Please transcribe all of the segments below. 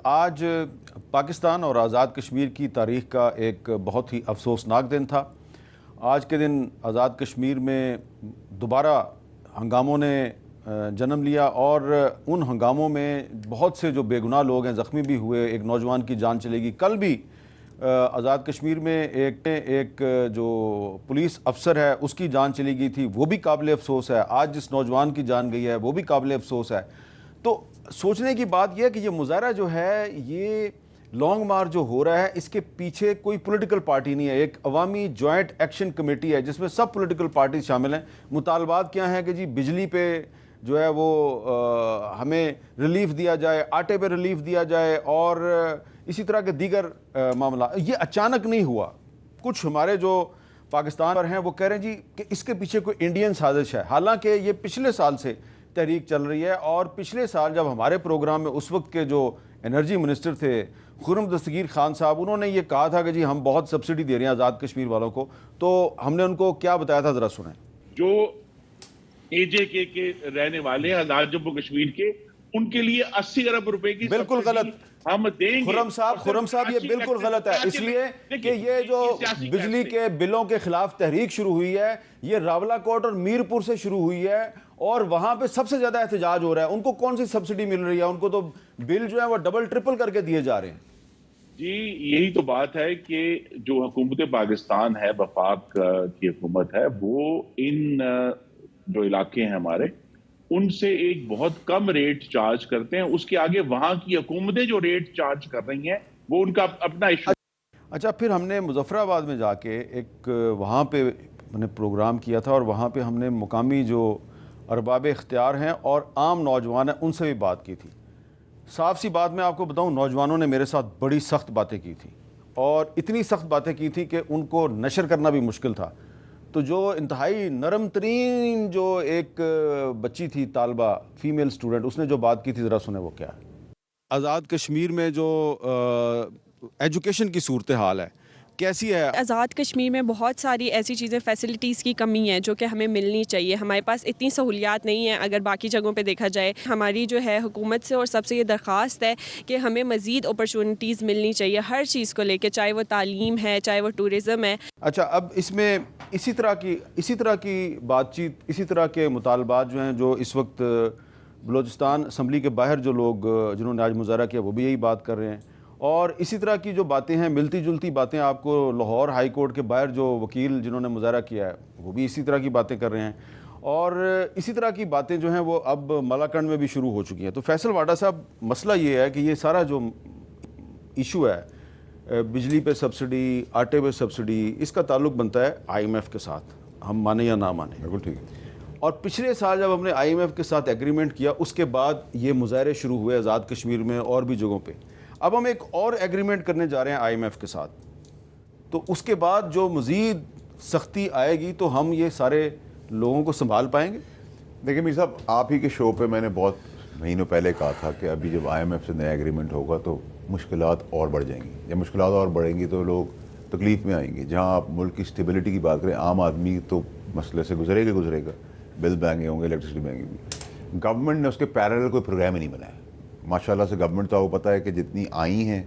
آج پاکستان اور آزاد کشمیر کی تاریخ کا ایک بہت ہی افسوسناک دن تھا۔ آج کے دن آزاد کشمیر میں دوبارہ ہنگاموں نے جنم لیا اور ان ہنگاموں میں بہت سے جو بے گناہ لوگ ہیں زخمی بھی ہوئے، ایک نوجوان کی جان چلے گی۔ کل بھی آزاد کشمیر میں ایک جو پولیس افسر ہے اس کی جان چلی گئی تھی، وہ بھی قابل افسوس ہے۔ آج جس نوجوان کی جان گئی ہے وہ بھی قابل افسوس ہے۔ تو سوچنے کی بات یہ ہے کہ یہ مظاہرہ جو ہے، یہ لانگ مارچ جو ہو رہا ہے، اس کے پیچھے کوئی پولیٹیکل پارٹی نہیں ہے، ایک عوامی جوائنٹ ایکشن کمیٹی ہے جس میں سب پولیٹیکل پارٹیز شامل ہیں۔ مطالبات کیا ہیں کہ جی بجلی پہ جو ہے وہ ہمیں ریلیف دیا جائے، آٹے پہ ریلیف دیا جائے، اور اسی طرح کے دیگر معاملات۔ یہ اچانک نہیں ہوا، کچھ ہمارے جو پاکستان پر ہیں وہ کہہ رہے ہیں جی کہ اس کے پیچھے کوئی انڈین سازش ہے، حالانکہ یہ پچھلے سال سے تحریک چل رہی ہے۔ اور پچھلے سال جب ہمارے پروگرام میں اس وقت کے جو انرجی منسٹر تھے خرم دستگیر خان صاحب، انہوں نے یہ کہا تھا کہ جی ہم بہت سبسڈی دے رہے ہیں آزاد کشمیر والوں کو، تو ہم نے ان کو کیا بتایا تھا، ذرا سنیں۔ جو اے جے کے رہنے والے ہیں آزاد جموں کشمیر کے، ان کے لیے 80 ارب روپے کی بالکل غلط ہم دیں گے۔ خرم صاحب یہ بالکل غلط ہے، اس لیے کہ یہ جو بجلی کے بلوں کے خلاف تحریک شروع ہوئی ہے یہ راولہ کوٹ اور میرپور سے شروع ہوئی ہے، اور وہاں پہ سب سے زیادہ احتجاج ہو رہا ہے۔ ان کو کون سی سبسڈی مل رہی ہے؟ ان کو تو بل جو ہے وہ ڈبل ٹرپل کر کے دیے جا رہے ہیں۔ جی یہی تو بات ہے کہ جو حکومت پاکستان ہے، وفاق کی حکومت ہے، وہ ان جو علاقے ہیں ہمارے، ان سے ایک بہت کم ریٹ چارج کرتے ہیں۔ اس کے آگے وہاں کی حکومتیں جو ریٹ چارج کر رہی ہیں وہ ان کا اپنا ایشو۔ اچھا، پھر ہم نے مظفر آباد میں جا کے ایک وہاں پہ میں نے پروگرام کیا تھا، اور وہاں پہ ہم نے مقامی جو ارباب اختیار ہیں اور عام نوجوان ہیں ان سے بھی بات کی تھی۔ صاف سی بات میں آپ کو بتاؤں، نوجوانوں نے میرے ساتھ بڑی سخت باتیں کی تھی، اور اتنی سخت باتیں کی تھی کہ ان کو نشر کرنا بھی مشکل تھا۔ تو جو انتہائی نرم ترین جو ایک بچی تھی، طالبہ فیمیل سٹوڈنٹ، اس نے جو بات کی تھی، ذرا سنیں وہ کیا ہے۔ آزاد کشمیر میں جو ایجوکیشن کی صورتحال ہے کیسی ہے؟ آزاد کشمیر میں بہت ساری ایسی چیزیں، فیسلٹیز کی کمی ہے جو کہ ہمیں ملنی چاہیے۔ ہمارے پاس اتنی سہولیات نہیں ہیں اگر باقی جگہوں پہ دیکھا جائے۔ ہماری جو ہے حکومت سے اور سب سے یہ درخواست ہے کہ ہمیں مزید اپرچونٹیز ملنی چاہیے ہر چیز کو لے کے، چاہے وہ تعلیم ہے، چاہے وہ ٹورزم ہے۔ اچھا، اب اس میں اسی طرح کی بات چیت، اسی طرح کے مطالبات جو ہیں، جو اس وقت بلوچستان اسمبلی کے باہر جو لوگ جنہوں نے آج مظاہرہ کیا وہ بھی یہی بات کر رہے ہیں، اور اسی طرح کی جو باتیں ہیں، ملتی جلتی باتیں آپ کو لاہور ہائی کورٹ کے باہر جو وکیل جنہوں نے مظاہرہ کیا ہے وہ بھی اسی طرح کی باتیں کر رہے ہیں، اور اسی طرح کی باتیں جو ہیں وہ اب مالاکنڈ میں بھی شروع ہو چکی ہیں۔ تو فیصل واڈا صاحب، مسئلہ یہ ہے کہ یہ سارا جو ایشو ہے، بجلی پہ سبسڈی، آٹے پہ سبسڈی، اس کا تعلق بنتا ہے آئی ایم ایف کے ساتھ، ہم مانیں یا نہ مانیں۔ بالکل ٹھیک ہے۔ اور پچھلے سال جب ہم نے آئی ایم ایف کے ساتھ ایگریمنٹ کیا، اس کے بعد یہ مظاہرے شروع ہوئے آزاد کشمیر میں اور بھی جگہوں پہ۔ اب ہم ایک اور ایگریمنٹ کرنے جا رہے ہیں آئی ایم ایف کے ساتھ، تو اس کے بعد جو مزید سختی آئے گی تو ہم یہ سارے لوگوں کو سنبھال پائیں گے؟ دیکھیں میر صاحب، آپ ہی کے شو پہ میں نے بہت مہینوں پہلے کہا تھا کہ ابھی جب آئی ایم ایف سے نیا ایگریمنٹ ہوگا تو مشکلات اور بڑھ جائیں گی۔ جب مشکلات اور بڑھیں گی تو لوگ تکلیف میں آئیں گے۔ جہاں آپ ملک کی اسٹیبلٹی کی بات کریں، عام آدمی تو مسئلے سے گزرے گا، بل مہنگے ہوں گے، الیکٹرسٹی مہنگی ہوگی۔ گورنمنٹ نے اس کے پیرالل کوئی پروگرام ہی نہیں بنایا۔ ماشاء اللہ سے گورنمنٹ تو آپ کو پتہ ہے کہ جتنی آئی ہیں،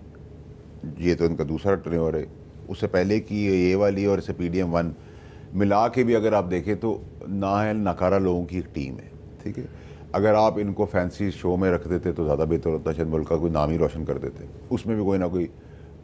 یہ تو ان کا دوسرا ٹرینور ہے، اس سے پہلے کی یہ والی اور اسے پی ڈی ایم 1 ملا کے بھی اگر آپ دیکھیں تو نااہل ناکارہ لوگوں کی ایک ٹیم ہے، ٹھیک ہے۔ اگر آپ ان کو فینسی شو میں رکھ دیتے تو زیادہ بہتر ہوتا، شاید ملک کا کوئی نام ہی روشن کر دیتے، اس میں بھی کوئی نہ کوئی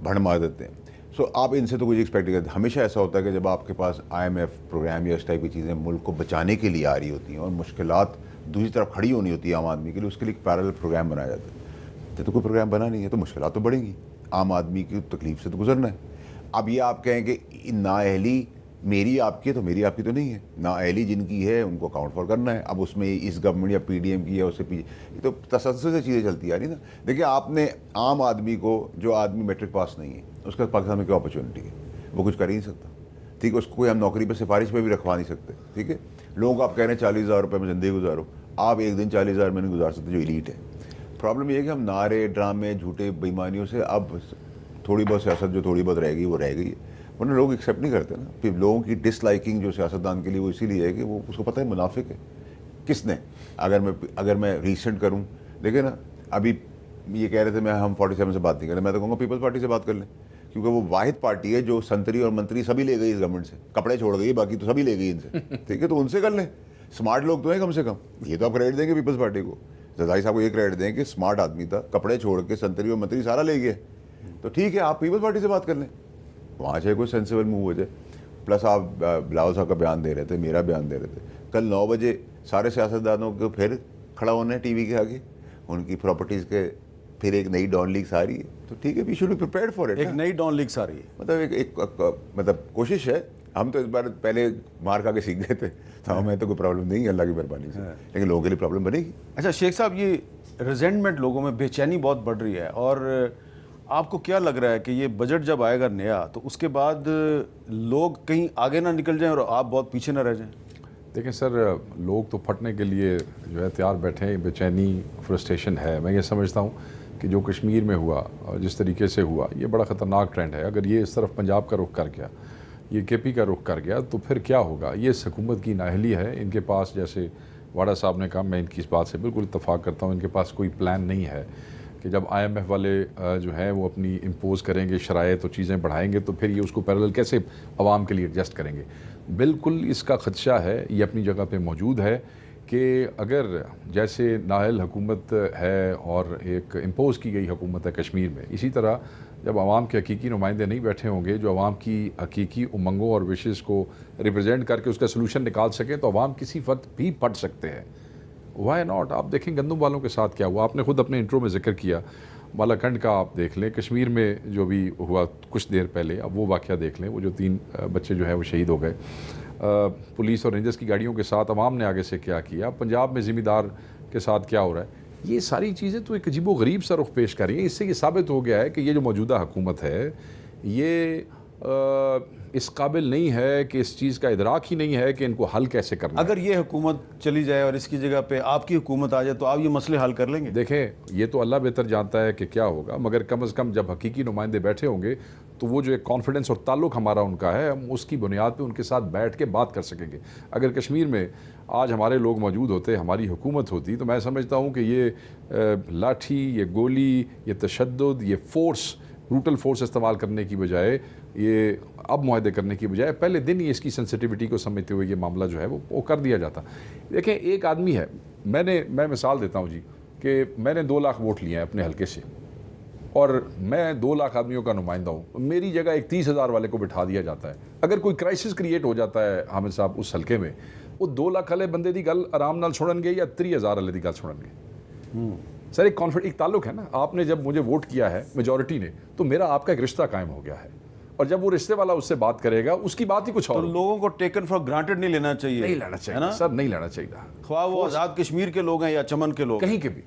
بھڑ مار دیتے ہیں۔ سو آپ ان سے تو کچھ ایکسپیکٹ کرتے۔ ہمیشہ ایسا ہوتا ہے کہ جب آپ کے پاس آئی ایم ایف پروگرام یا اس ٹائپ کی چیزیں ملک کو بچانے کے لیے آ رہی ہوتی ہیں اور مشکلات دوسری طرف کھڑی ہونی ہوتی ہے عام آدمی کے لیے، اس کے لیے ایک پیرالل پروگرام بنایا جاتا ہے۔ جب تو کوئی پروگرام بنا نہیں ہے تو مشکلات تو بڑھیں گی، عام آدمی کی تکلیف سے تو گزرنا ہے۔ اب یہ آپ کہیں کہ نااہلی میری آپ کی ہے تو میری آپ کی تو نہیں ہے، نااہلی جن کی ہے ان کو اکاؤنٹ فار کرنا ہے۔ اب اس میں اس گورنمنٹ یا پی ڈی ایم کی ہے، اس سے یہ تو تسلسل سے چیزیں چلتی آ رہی نا۔ دیکھیں، آپ نے عام آدمی کو، جو آدمی میٹرک پاس نہیں ہے، اس کا پاکستان میں کیا اپرچونٹی ہے؟ وہ کچھ کر ہی نہیں سکتا، ٹھیک ہے۔ اس کو کوئی ہم نوکری پہ سفارش پہ بھی رکھوا نہیں سکتے، ٹھیک ہے۔ لوگوں کو آپ کہہ رہے ہیں 40,000 روپے میں زندگی گزارو، آپ ایک دن 40,000 میں نہیں گزار سکتے جو ایلیٹ ہے۔ پرابلم یہ ہے کہ ہم نعرے، ڈرامے، جھوٹے بےایمانیوں سے اب تھوڑی بہت سیاست جو تھوڑی بہت رہ گئی وہ رہ گئی ہے، ورنہ لوگ ایکسیپٹ نہیں کرتے نا۔ پھر لوگوں کی ڈس لائکنگ جو سیاستدان کے لیے وہ اسی لیے ہے کہ وہ اس کو پتہ ہے منافق ہے۔ کس نے؟ اگر میں ریسنٹ کروں، دیکھیں نا، ابھی یہ کہہ رہے تھے ہم 47 سے بات نہیں کریں, میں تو کہوں گا پیپلز پارٹی سے بات کر لیں, کیونکہ وہ واحد پارٹی ہے جو سنتری اور منتری سبھی لے گئی اس گورنمنٹ سے, کپڑے چھوڑ گئی, باقی تو سبھی لے گئی ان سے, ٹھیک ہے, تو ان سے کر لیں. اسمارٹ لوگ تو ہیں کم سے کم, یہ تو آپ کریڈٹ دیں گے پیپلز پارٹی کو, زرداری صاحب کو یہ کریڈٹ دیں کہ اسمارٹ آدمی تھا, کپڑے چھوڑ کے سنتری اور منتری سارا لے گئے, تو ٹھیک ہے آپ پیپلز پارٹی سے بات کر لیں, وہاں سے کوئی سینسیبل موو ہو جائے. پلس آپ بلاول صاحب کا بیان دے رہے تھے, میرا بیان دے رہے تھے, کل 9 بجے سارے سیاستدانوں کو پھر کھڑا ہونا ہے ٹی وی کے آگے, ان کی پراپرٹیز کے پھر ایک نئی ڈان لیگس آ رہی ہے, تو ٹھیک ہے, we should be prepared for it. ایک نئی ڈان لیگس آ رہی ہے, مطلب کوشش ہے. ہم تو اس بار پہلے مار کھا کے سیکھ گئے تھے, تو ہمیں تو کوئی پرابلم نہیں ہے اللہ کی مہربانی سے, لیکن لوگوں کے لیے پرابلم بنے گی. اچھا شیخ صاحب, یہ ریزنٹمنٹ لوگوں میں بے چینی بہت بڑھ رہی ہے, اور آپ کو کیا لگ رہا ہے کہ یہ بجٹ جب آئے گا نیا تو اس کے بعد لوگ کہیں آگے نہ نکل جائیں اور آپ بہت پیچھے نہ رہ جائیں؟ دیکھیں سر, لوگ تو پھٹنے کے لیے جو ہے تیار بیٹھے ہیں, بے چینی فرسٹریشن ہے. میں یہ سمجھتا ہوں کہ جو کشمیر میں ہوا اور جس طریقے سے ہوا یہ بڑا خطرناک ٹرینڈ ہے. اگر یہ اس طرف پنجاب کا رخ کر گیا, یہ کے پی کا رخ کر گیا, تو پھر کیا ہوگا؟ یہ اس حکومت کی نااہلی ہے. ان کے پاس, جیسے واڈا صاحب نے کہا, میں ان کی اس بات سے بالکل اتفاق کرتا ہوں, ان کے پاس کوئی پلان نہیں ہے کہ جب IMF والے جو ہیں وہ اپنی امپوز کریں گے شرائط اور چیزیں بڑھائیں گے تو پھر یہ اس کو پیرالل کیسے عوام کے لیے ایڈجسٹ کریں گے. بالکل اس کا خدشہ ہے, یہ اپنی جگہ پہ موجود ہے کہ اگر جیسے نااہل حکومت ہے اور ایک امپوز کی گئی حکومت ہے کشمیر میں, اسی طرح جب عوام کے حقیقی نمائندے نہیں بیٹھے ہوں گے جو عوام کی حقیقی امنگوں اور وشز کو ریپرزینٹ کر کے اس کا سلوشن نکال سکیں, تو عوام کسی وقت بھی پٹ سکتے ہیں. Why not? آپ دیکھیں گندم والوں کے ساتھ کیا ہوا, آپ نے خود اپنے انٹرو میں ذکر کیا, بالاکنڈ کا آپ دیکھ لیں, کشمیر میں جو بھی ہوا کچھ دیر پہلے, اب وہ واقعہ دیکھ لیں, وہ جو 3 بچے جو ہیں وہ شہید ہو گئے. پولیس اور رینجرز کی گاڑیوں کے ساتھ عوام نے آگے سے کیا کیا, پنجاب میں ذمہ دار کے ساتھ کیا ہو رہا ہے, یہ ساری چیزیں تو ایک عجیب و غریب سا رخ پیش کر رہی ہیں. اس سے یہ ثابت ہو گیا ہے کہ یہ جو موجودہ حکومت ہے یہ اس قابل نہیں ہے, کہ اس چیز کا ادراک ہی نہیں ہے کہ ان کو حل کیسے کرنا ہے. اگر یہ حکومت چلی جائے اور اس کی جگہ پہ آپ کی حکومت آ جائے تو آپ یہ مسئلے حل کر لیں گے؟ دیکھیں یہ تو اللہ بہتر جانتا ہے کہ کیا ہوگا, مگر کم از کم جب حقیقی نمائندے بیٹھے ہوں گے تو وہ جو ایک کانفیڈنس اور تعلق ہمارا ان کا ہے, ہم اس کی بنیاد پہ ان کے ساتھ بیٹھ کے بات کر سکیں گے. اگر کشمیر میں آج ہمارے لوگ موجود ہوتے, ہماری حکومت ہوتی, تو میں سمجھتا ہوں کہ یہ لاٹھی, یہ گولی, یہ تشدد, یہ فورس, بروٹل فورس استعمال کرنے کی بجائے, یہ اب معاہدے کرنے کی بجائے پہلے دن ہی اس کی سینسٹیوٹی کو سمجھتے ہوئے یہ معاملہ جو ہے وہ کر دیا جاتا. دیکھیں ایک آدمی ہے, میں مثال دیتا ہوں جی, کہ میں نے 2 لاکھ ووٹ لیے ہیں اپنے حلقے سے, اور میں 2 لاکھ آدمیوں کا نمائندہ ہوں, میری جگہ ایک 30,000 والے کو بٹھا دیا جاتا ہے. اگر کوئی کرائسس کریٹ ہو جاتا ہے حامد صاحب اس حلقے میں, وہ 2 لاکھ والے بندے دی گل آرام نال چھوڑن گے یا 30,000 والے دی گل چھوڑن گے؟ سر ایک ایک تعلق ہے نا, آپ نے جب مجھے ووٹ کیا ہے میجورٹی نے, تو میرا آپ کا ایک رشتہ قائم ہو گیا ہے, اور جب وہ رشتے والا اس سے بات کرے گا اس کی بات ہی کچھ اور. تو لوگوں کو ٹیکن فار گرانٹڈ نہیں لینا چاہیے, نہیں لینا چاہیے سر, نہیں لینا چاہیے, خواہ وہ آزاد کشمیر کے لوگ ہیں یا چمن کے لوگ, کہیں کے بھی.